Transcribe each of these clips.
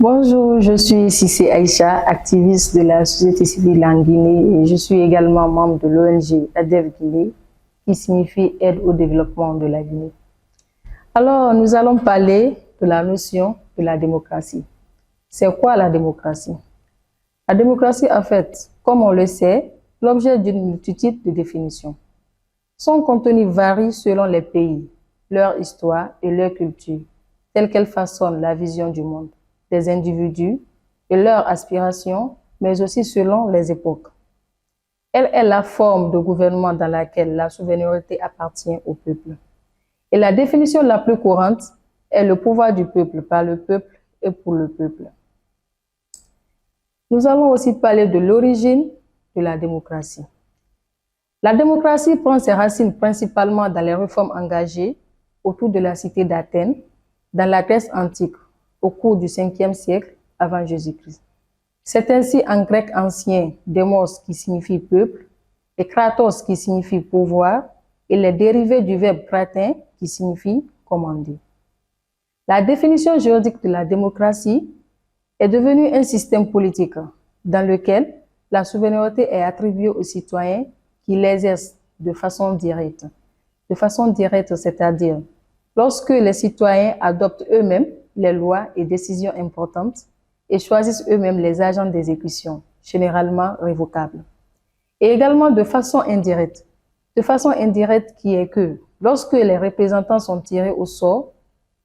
Bonjour, je suis Cissé Aïcha, activiste de la société civile en Guinée et je suis également membre de l'ONG ADEV Guinée, qui signifie Aide au développement de la Guinée. Alors, nous allons parler de la notion de la démocratie. C'est quoi la démocratie? La démocratie, en fait, comme on le sait, l'objet d'une multitude de définitions. Son contenu varie selon les pays, leur histoire et leur culture, telle qu'elle façonne la vision du monde des individus et leurs aspirations, mais aussi selon les époques. Elle est la forme de gouvernement dans laquelle la souveraineté appartient au peuple. Et la définition la plus courante est le pouvoir du peuple par le peuple et pour le peuple. Nous allons aussi parler de l'origine de la démocratie. La démocratie prend ses racines principalement dans les réformes engagées autour de la cité d'Athènes, dans la Grèce antique, au cours du 5e siècle avant Jésus-Christ. C'est ainsi en grec ancien démos qui signifie peuple et kratos qui signifie pouvoir et les dérivés du verbe kratin qui signifie commander. La définition juridique de la démocratie est devenue un système politique dans lequel la souveraineté est attribuée aux citoyens qui l'exercent de façon directe. De façon directe, c'est-à-dire lorsque les citoyens adoptent eux-mêmes les lois et décisions importantes et choisissent eux-mêmes les agents d'exécution, généralement révocables. Et également de façon indirecte. De façon indirecte qui est que lorsque les représentants sont tirés au sort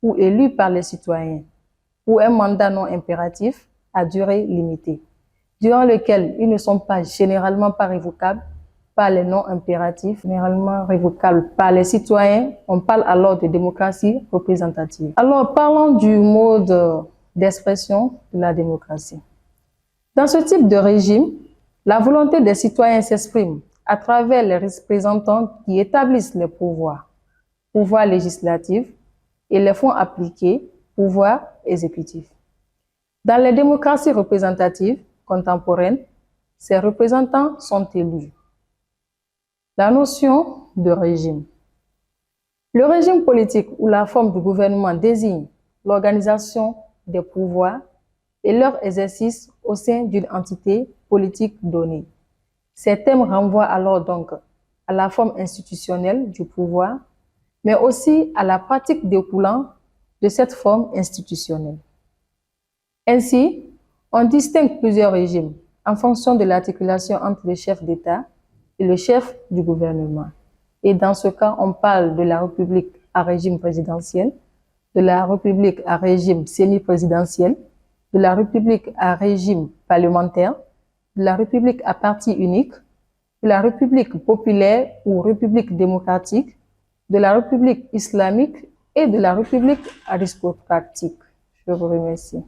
ou élus par les citoyens pour un mandat non impératif à durée limitée, durant lequel ils ne sont pas généralement pas révocables par les non impératifs, généralement révocables par les citoyens. On parle alors de démocratie représentative. Alors, parlons du mode d'expression de la démocratie. Dans ce type de régime, la volonté des citoyens s'exprime à travers les représentants qui établissent les pouvoirs législatifs et les font appliquer, pouvoir exécutif. Dans les démocraties représentatives contemporaines, ces représentants sont élus. La notion de régime. Le régime politique ou la forme du gouvernement désigne l'organisation des pouvoirs et leur exercice au sein d'une entité politique donnée. Ces termes renvoient alors donc à la forme institutionnelle du pouvoir, mais aussi à la pratique découlant de cette forme institutionnelle. Ainsi, on distingue plusieurs régimes en fonction de l'articulation entre le chef d'État et le chef du gouvernement. Et dans ce cas, on parle de la République à régime présidentiel, de la République à régime semi-présidentiel, de la République à régime parlementaire, de la République à parti unique, de la République populaire ou République démocratique, de la République islamique et de la République aristocratique. Je vous remercie.